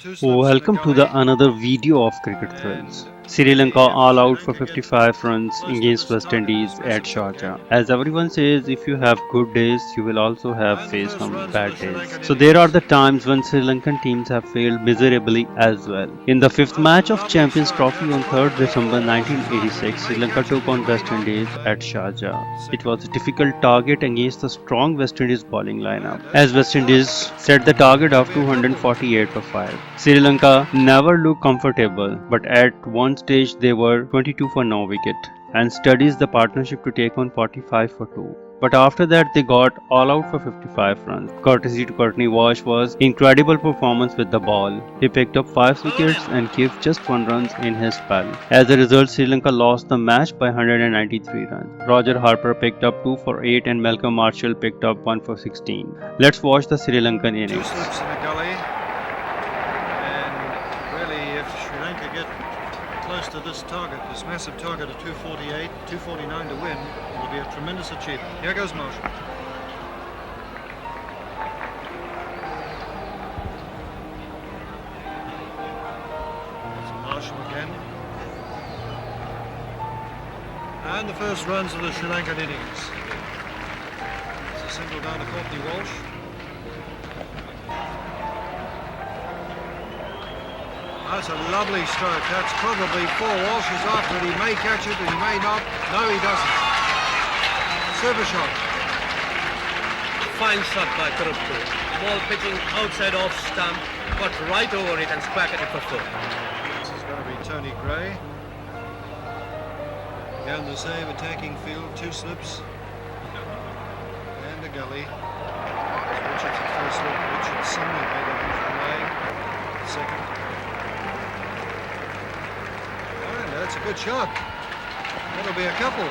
Two slips in the Welcome to the gully, another video of Cricket and Thrills. Sri really, Lanka if all Sri out for Lanka get 55 runs close to against this West target, this Indies at massive target, Sharjah. As everyone says, if you have good days, you will also have and the faced first some runs of the bad Sri days. Lankan So there are innings. the times when Sri Lankan teams have failed miserably as well. In the fifth That's a match of lovely Champions stroke. Trophy That's on quite a 3rd big December four. Walsh is after it. He 1986, Sri may Lanka catch it, took but he on may West not. Indies at And Sharjah. It second. was a difficult target against the strong West Indies bowling lineup, And that's a as good West shot. Indies set the target That'll of be a couple. 248 for 5. Sri Lanka never looked comfortable, but at one stage they were 22 for no wicket and studies the partnership to take on 45 for 2. But after that, they got all out for 55 runs. Courtesy to Courtney Walsh was incredible performance with the ball. He picked up 5 wickets and gave just 1 run in his spell. As a result, Sri Lanka lost the match by 193 runs. Roger Harper picked up 2 for 8 and Malcolm Marshall picked up 1 for 16. Let's watch the Sri Lankan Two innings. slips in the gully, and really, if Sri Lanka get close to this target, this massive target of 248, 249 to win, it'll be a tremendous achievement. Here goes Marshall. It's Marshall again. And the first runs of the Sri Lankan innings. It's a single down to Courtney Walsh. That's a lovely stroke. That's probably four. Walsh is after it. He may catch it, and he may not. No, he doesn't. Super shot. Fine shot by Kuruppu. Ball pitching outside off stump, got right over it and squawked it for 4. This is going to be Tony Gray. Down the same attacking field, two slips. And a gully. Richards at first slip. Richardson, who made a beautiful leg. Second. And that's a good shot. That'll be a couple.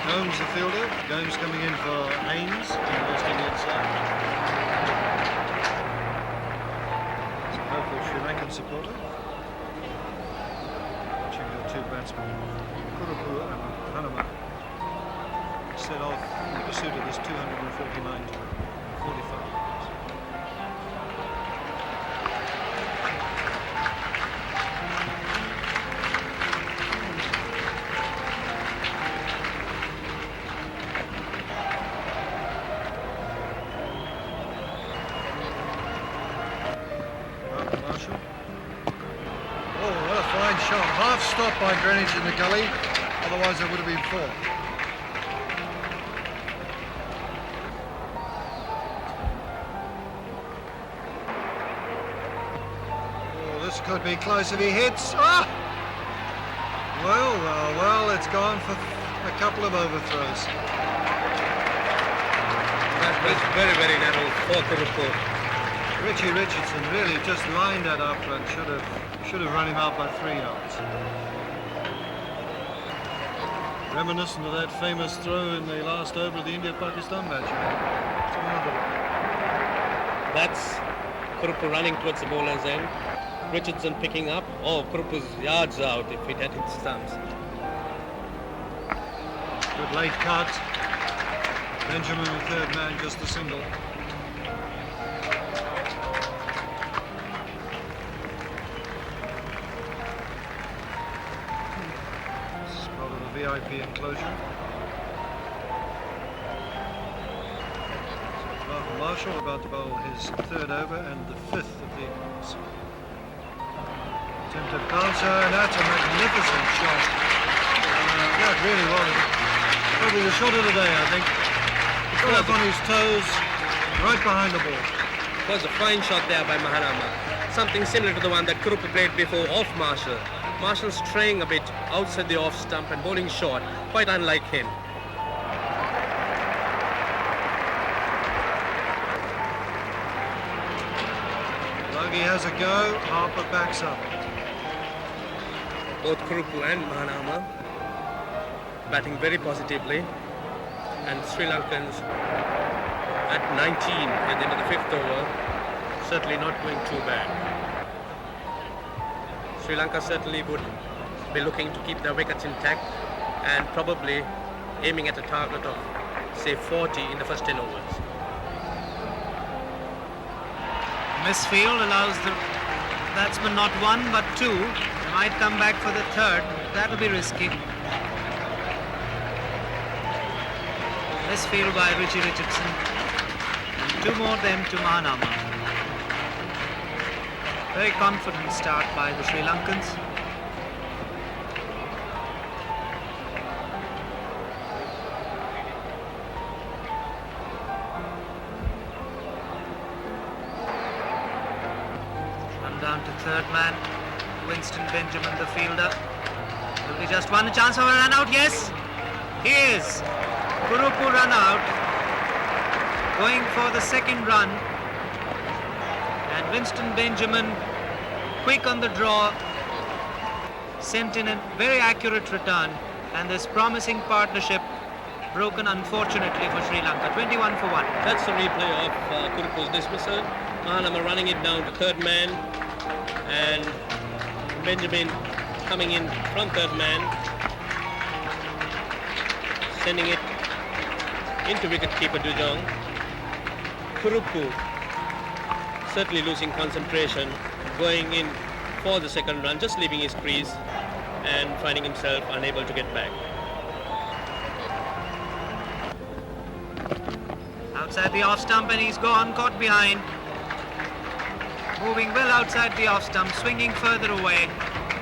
Gomes the fielder. Gomes coming in for Haynes on the West Indian side. It's a local Sri Lankan supporter. Watching the two batsmen, Kuruppu and Hanuma, set off in pursuit of this 249 to 45. Marshall. Oh, what a fine shot. Half stop by Greenwich in the gully. Otherwise, there would have been 4. Oh, this could be close if he hits. Ah! Well, it's gone for a couple of overthrows. That was very, very narrow for Kuruppu. Richie Richardson really just lined that up and should have run him out by 3 yards. Reminiscent of that famous throw in the last over of the India-Pakistan match. It's another one. That's Kuruppu running towards the bowler's end. Richardson picking up. Oh, Kuruppu's yards out if it had hit stumps. Good late cut. Benjamin, the third man, just a single. This is part of the VIP enclosure. So Marvin Marshall about to bowl his third over and the fifth of the innings. Attempted bouncer, and that's a magnificent shot. That really was probably the shot of the day, I think. He got up on his toes, right behind the ball. It was a fine shot there by Maharama. Something similar to the one that Kuruppu played before off Marshall. Marshall straying a bit outside the off stump and bowling short, quite unlike him. Logie has a go, Harper backs up. Both Kuruppu and Mahanama batting very positively, and Sri Lankans at 19 at the end of the fifth over, certainly not doing too bad. Sri Lanka certainly would be looking to keep their wickets intact and probably aiming at a target of say 40 in the first 10 overs. Misfield allows the batsman not one but two. They might come back for the third. That'll be risky. Misfield by Richie Richardson. And two more then to Mahanama. Very confident start by the Sri Lankans. Run down to third man. Winston Benjamin, the fielder. Will be just one chance of a run out? Yes, he is. Kurupu run out. Going for the second run. And Winston Benjamin, quick on the draw, sent in a very accurate return, and this promising partnership broken unfortunately for Sri Lanka. 21 for 1. That's the replay of Kurupu's dismissal. Mahanama running it down to third man, and Benjamin coming in from third man, sending it into wicketkeeper Dujong. Kurupu certainly losing concentration, going in for the second run, just leaving his crease and finding himself unable to get back. Outside the off stump, and he's gone, caught behind. Moving well outside the off stump, swinging further away.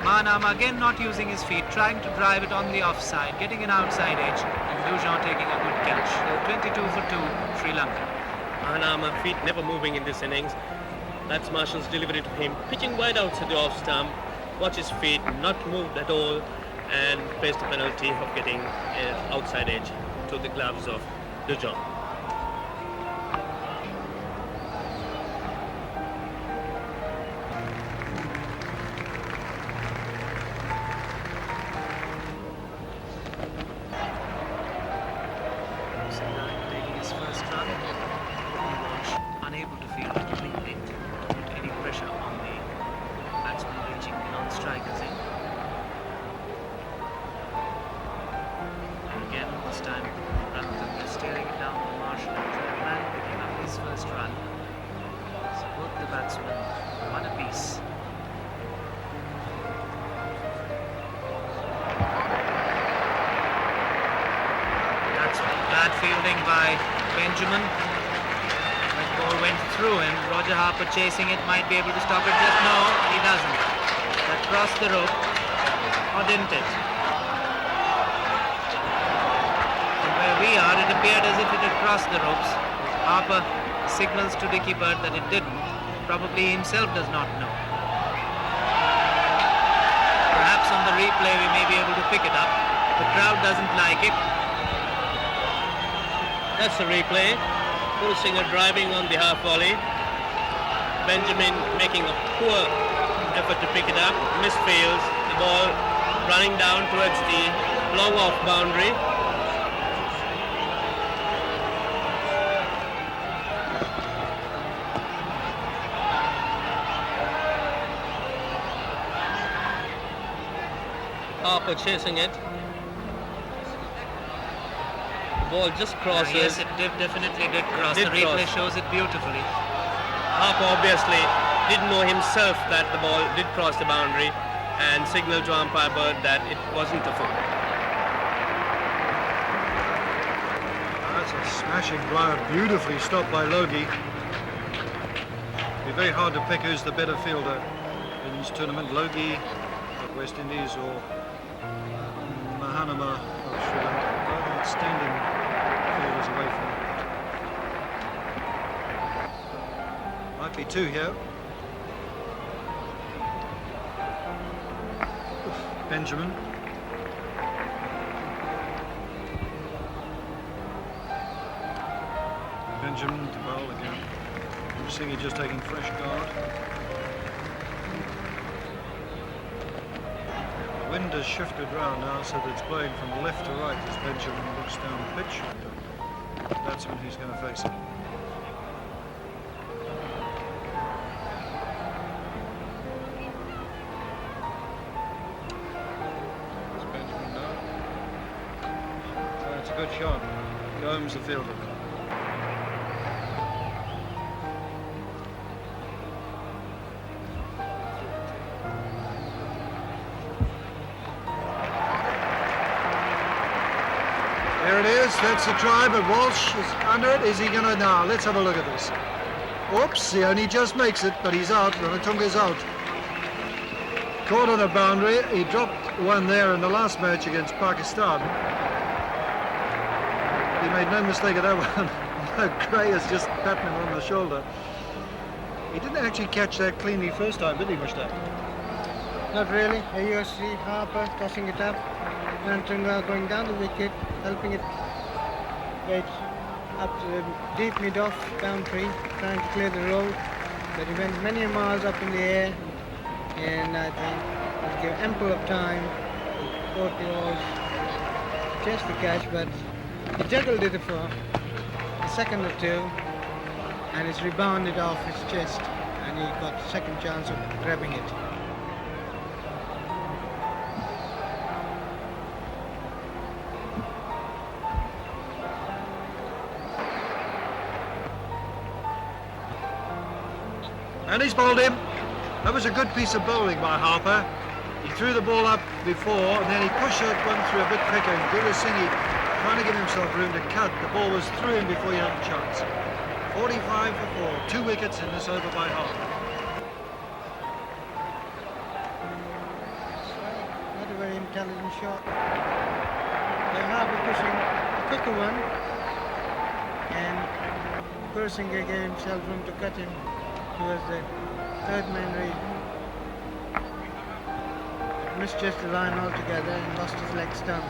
Mahanama again not using his feet, trying to drive it on the offside, getting an outside edge, and Dujong taking a good catch. So 22 for 2, Sri Lanka. Mahanama feet never moving in this innings. That's Marshall's delivery to him, pitching wide outside the off stump. Watch his feet, not moved at all, and pays the penalty of getting an outside edge to the gloves of Dujong. Taking his first run. Unable to field completely to put any pressure on the batsman reaching the non-strikers in. And again, this time, rather than steering it down to Marshall and third man, picking up his first run. So both the batsmen, one apiece. That's bad fielding by Benjamin. That ball went through him. Roger Harper chasing it, might be able to stop it. Just no, he doesn't. That crossed the rope, or didn't it? From where we are, it appeared as if it had crossed the ropes. Harper signals to Dickie Bird that it didn't. Probably himself does not know. Perhaps on the replay we may be able to pick it up. The crowd doesn't like it. That's the replay. Pulsinger driving on the half volley. Benjamin making a poor effort to pick it up. Misfails. The ball running down towards the long off boundary. Harper chasing it. The ball just crosses. Yes, it definitely did cross. Did The replay cross. shows it beautifully. Harper obviously didn't know himself that the ball did cross the boundary and signaled to umpire Bird that it wasn't a full. That's a smashing blow, beautifully stopped by Logie. Be very hard to pick who's the better fielder in this tournament, Logie of West Indies or Mahanama of Sri Lanka. Both outstanding fielders away from him. Might be two here. Benjamin. Benjamin to bowl again. Singh just taking fresh guard. The wind has shifted round now so that it's blowing from left to right as Benjamin looks down the pitch. That's when he's going to face it. There's Benjamin now. That's a good shot. Gomes the fielder. There it is. That's the try, but Walsh is under it. Is he going to? Now, let's have a look at this. Oops, he only just makes it, but he's out. Ranatunga's out. Caught on a boundary. He dropped one there in the last match against Pakistan. He made no mistake at that one. Gray is just patting him on the shoulder. He didn't actually catch that cleanly first time, did he, Mushtaq? Not really. Here you see Harper tossing it up. Ranatunga going down the wicket, helping it get up to the deep mid-off boundary, trying to clear the road. But he went many miles up in the air, and I think it gave ample of time for the balls to chase the catch, but he juggled it for a second or two, and it's rebounded off his chest, and he got a second chance of grabbing it. And he's bowled him. That was a good piece of bowling by Harper. He threw the ball up before, and then he pushed that one through a bit quicker. And Gurasinghe, trying to give himself room to cut, the ball was through him before he had a chance. 45 for 4, 2 wickets in this over by Harper. Not a very intelligent shot. Harper pushing a quicker one, and Gurasinghe gave himself room to cut him towards the third man read. Missed just the line altogether and lost his leg stump.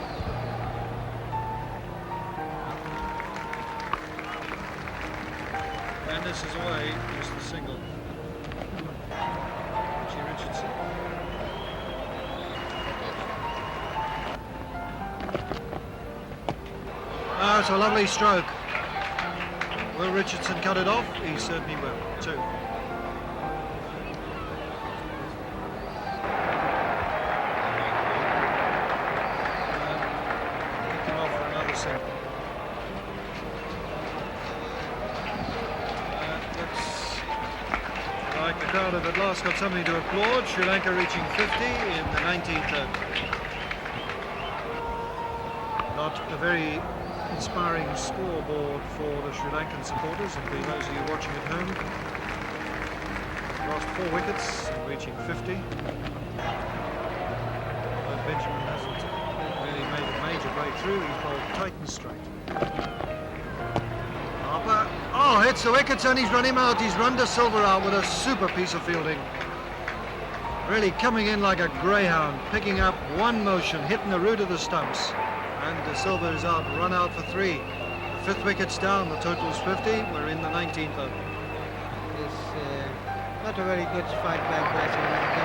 And this is away, just the single. Richie Richardson. Ah, it's a lovely stroke. Will Richardson cut it off? He certainly will, too. Pick him off for another single. Looks like the crowd have at last got something to applaud. Sri Lanka reaching 50 in the 19th over. Not a very inspiring scoreboard for the Sri Lankan supporters, and for those of you watching at home. Lost 4 wickets, reaching 50. Although Benjamin hasn't really made a major breakthrough, he's bowled tight and straight. Harper, oh, hits the wickets and he's run him out. He's run De Silva out with a super piece of fielding. Really coming in like a greyhound, picking up one motion, hitting the root of the stumps. And De Silva is out, run out for 3. The 5th wicket's down, the total's 50. We're in the 19th over. It's not a very good fight back by Sri Lanka.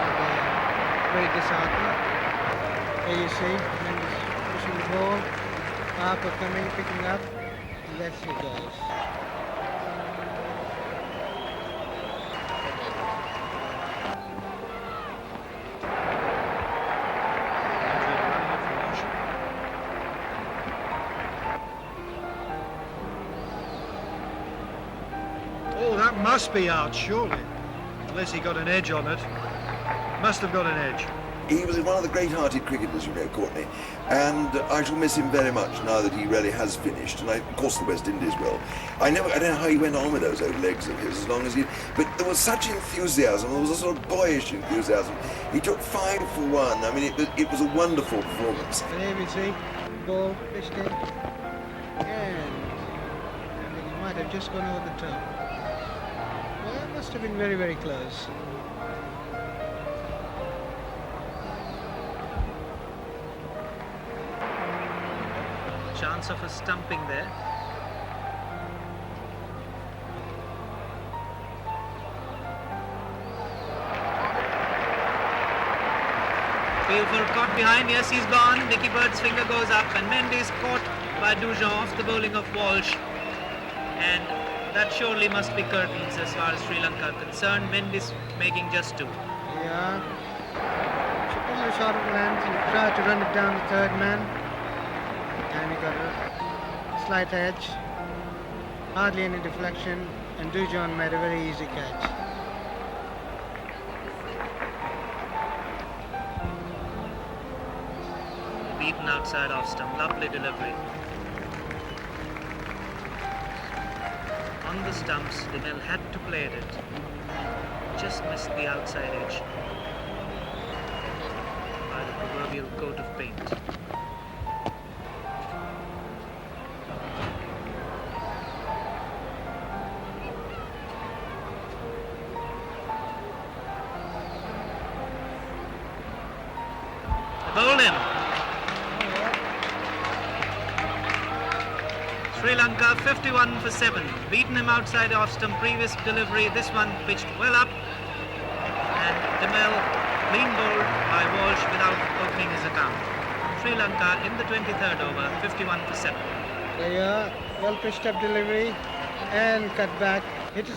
They're very disheartened. Here you see, Mendes pushing the ball, Harper coming, picking up, and that's it goes. Oh, that must be out, surely. Unless he got an edge on it. Must have got an edge. He was one of the great-hearted cricketers, you know, Courtney, and I shall miss him very much now that he really has finished, and of course the West Indies will. I don't know how he went on with those old legs of his, as long as he... But there was such enthusiasm, there was a sort of boyish enthusiasm. He took 5 for 1. I mean, it was a wonderful performance. And here we see, ball pitched in, and he might have just gone over the top. Well, it must have been very, very close. Chance of a stumping there. Fielder caught behind, yes, he's gone. Dicky Bird's finger goes up, and Mendes caught by Dujon off the bowling of Walsh. And that surely must be curtains as far as Sri Lanka are concerned. Mendes making just 2. Yeah. Super short of length, he tried to run it down the third man. And he got a slight edge, hardly any deflection, and Dujon made a very easy catch. Beaten outside off stump, lovely delivery. on the stumps. Demel had to play at it. Just missed the outside edge by the proverbial coat of paint. Bowled him. Sri Lanka 51 for 7. Beaten him outside off stump previous delivery. This one pitched well up. And Demel clean bowled by Walsh without opening his account. Sri Lanka in the 23rd over, 51 for 7. Player, well pitched up delivery and cut back. It's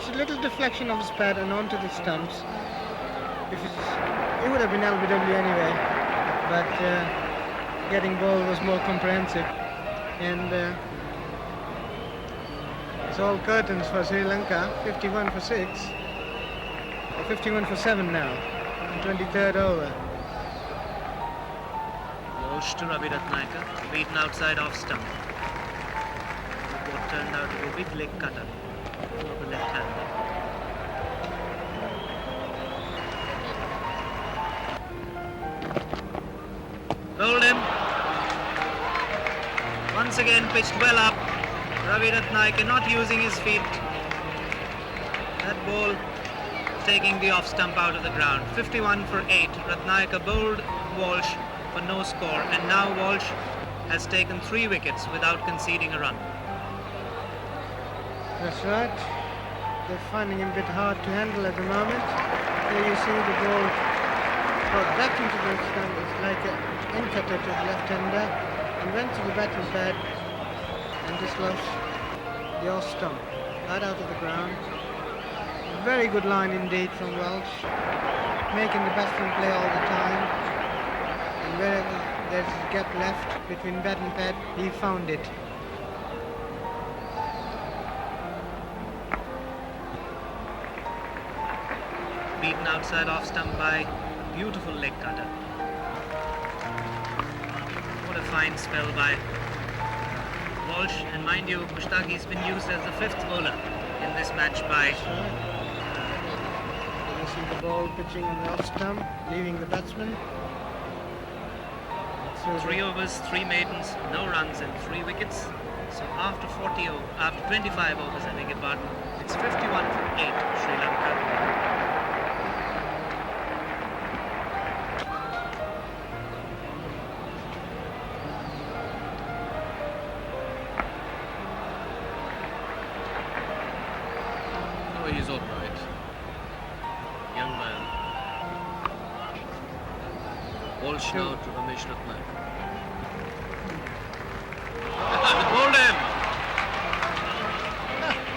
a little deflection of his pad and onto the stumps. It would have been LBW anyway, but getting ball was more comprehensive. And it's all curtains for Sri Lanka, 51 for 6, or 51 for 7 now, 23rd over. Walsh to Ravi Ratnayaka, beaten outside off stump. What turned out to be a big leg cutter for the left-hander. Bowled him. Once again pitched well up. Ravi Ratnayaka not using his feet. That ball taking the off stump out of the ground. 51 for 8. Ratnayaka bowled Walsh for no score, and now Walsh has taken 3 wickets without conceding a run. That's right. They're finding him a bit hard to handle at the moment. There you see the ball brought back into the stump. It's like an in cutter to the left-hander and went to the batting pad and dislodged the off stump right out of the ground. Very good line indeed from Welsh, making the batsman play all the time. And wherever there's a gap left between bat and pad, he found it. Beaten outside off stump by beautiful leg cutter. What a fine spell by Walsh, and mind you, Mushtaqi's been used as the 5th bowler in this match by You see the ball pitching on the off stump, leaving the batsman. So 3 overs, 3 maidens, no runs and 3 wickets. So after 25 overs, I beg your pardon, it's 51 for 8, Sri Lanka. Oh, he's all right. Young man. Walsh now to Ramesh Ratnayaka. Hold him!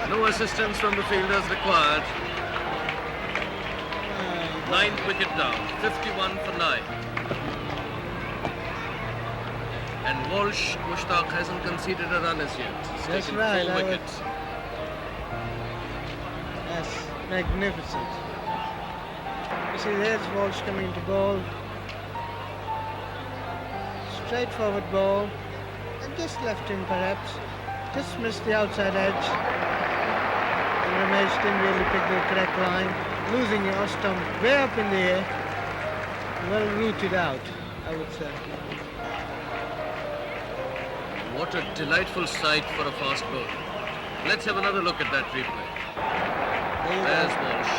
No assistance from the fielders required. 9th wicket down, 51 for 9. And Walsh, Mushtaq hasn't conceded a run as yet. He's That's taken right, 4 I would- wickets. That's magnificent. You see, there's Walsh coming to bowl. Straightforward ball. And just left him perhaps. Just missed the outside edge. And Ramesh didn't really pick the correct line. Losing the off stump way up in the air. Well rooted out, I would say. What a delightful sight for a fast bowler. Let's have another look at that replay. There you There's go. Walsh.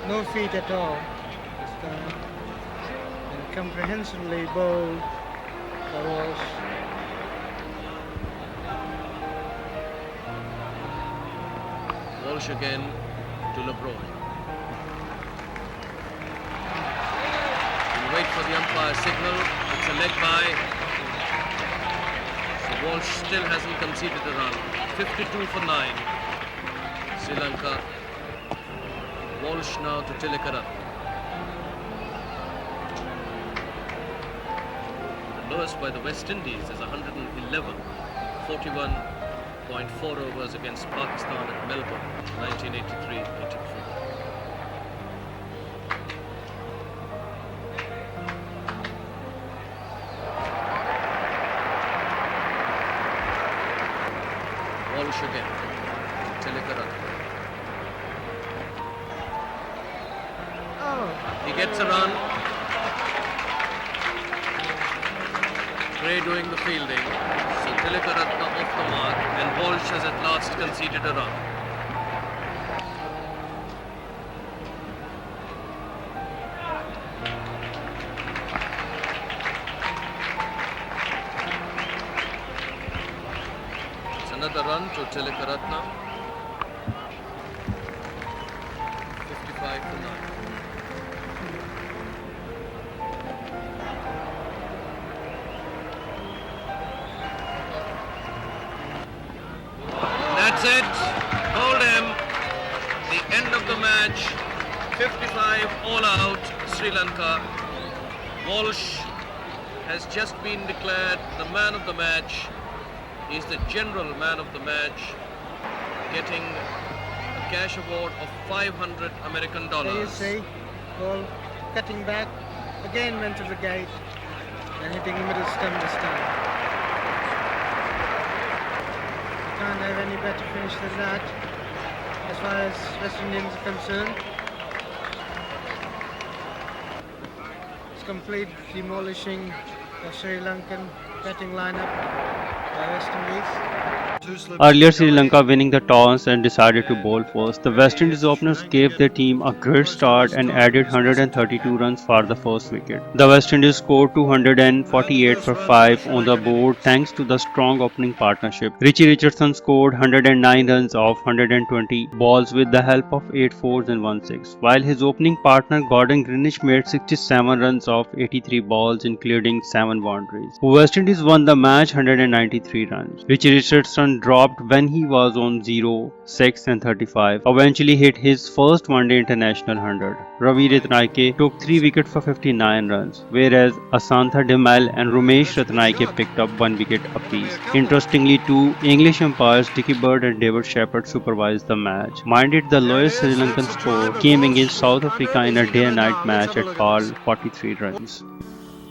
No feet at all this time. And comprehensively bowled by Walsh. Walsh again to LeBroy. We'll wait for the umpire signal. It's a leg by. So Walsh still hasn't conceded a run. 52 for 9. Sri Lanka. Walsh now to Tilakaratne. The lowest by the West Indies is 111. 41.4 overs against Pakistan at Melbourne, 1983-84. Walsh again. Tilakaratne. Oh, He gets a run. Gray doing the fielding. So Tilakaratne off the mark, and Walsh has at last conceded a run. It's another run to Tilakaratne. 55 for 9. That's it. Hold him. The end of the match. 55 all out. Sri Lanka. Walsh has just been declared the man of the match. He's the general man of the match, getting a cash award of 500 American there you dollars. see, ball cutting back, again went to the gate and hitting the middle stump this time. You can't have any better finish than that as far as West Indians are concerned. It's complete demolishing of Sri Lankan batting lineup by West Indies. Two slips Earlier, to Sri Gully. Lanka winning the toss and decided to bowl first. The West Indies openers gave their team a great start and added 132 runs for the first wicket. The West Indies scored 248 for 5 on the board thanks to the strong opening partnership. Richie Richardson scored 109 runs off 120 balls with the help of 8 fours and 1 6, while his opening partner Gordon Greenidge made 67 runs off 83 balls including 7 boundaries. West Indies won the match 193 runs. Richie Richardson dropped when he was on 0, 6 and 35. Eventually hit his first one-day international 100. Ravi Ratnaike took 3 wickets for 59 runs, whereas Asantha Demal and Ramesh Ratnaike picked up 1 wicket apiece. Interestingly, 2 English umpires Dickie Bird and David Shepherd supervised the match. Minded the lowest Sri Lankan score came against South Africa in a day and night match at par 43 runs.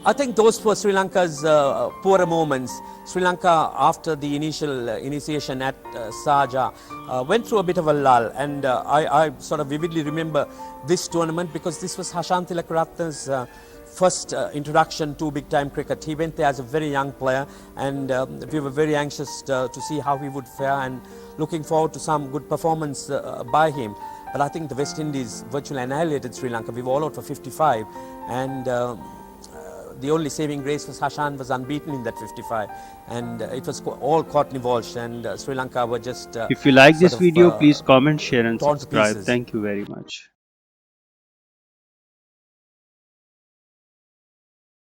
I think those were Sri Lanka's poorer moments. Sri Lanka, after the initial initiation at Sharjah, went through a bit of a lull, and I sort of vividly remember this tournament because this was Hashan Tilakaratne's first introduction to big-time cricket. He went there as a very young player, and we were very anxious to see how he would fare, and looking forward to some good performance by him. But I think the West Indies virtually annihilated Sri Lanka. We were all out for 55, and the only saving grace was Hashan was unbeaten in that 55, and it was all Courtney Walsh, and Sri Lanka were just If you like this sort of, video, please comment, share and torn to subscribe. pieces. Thank you very much.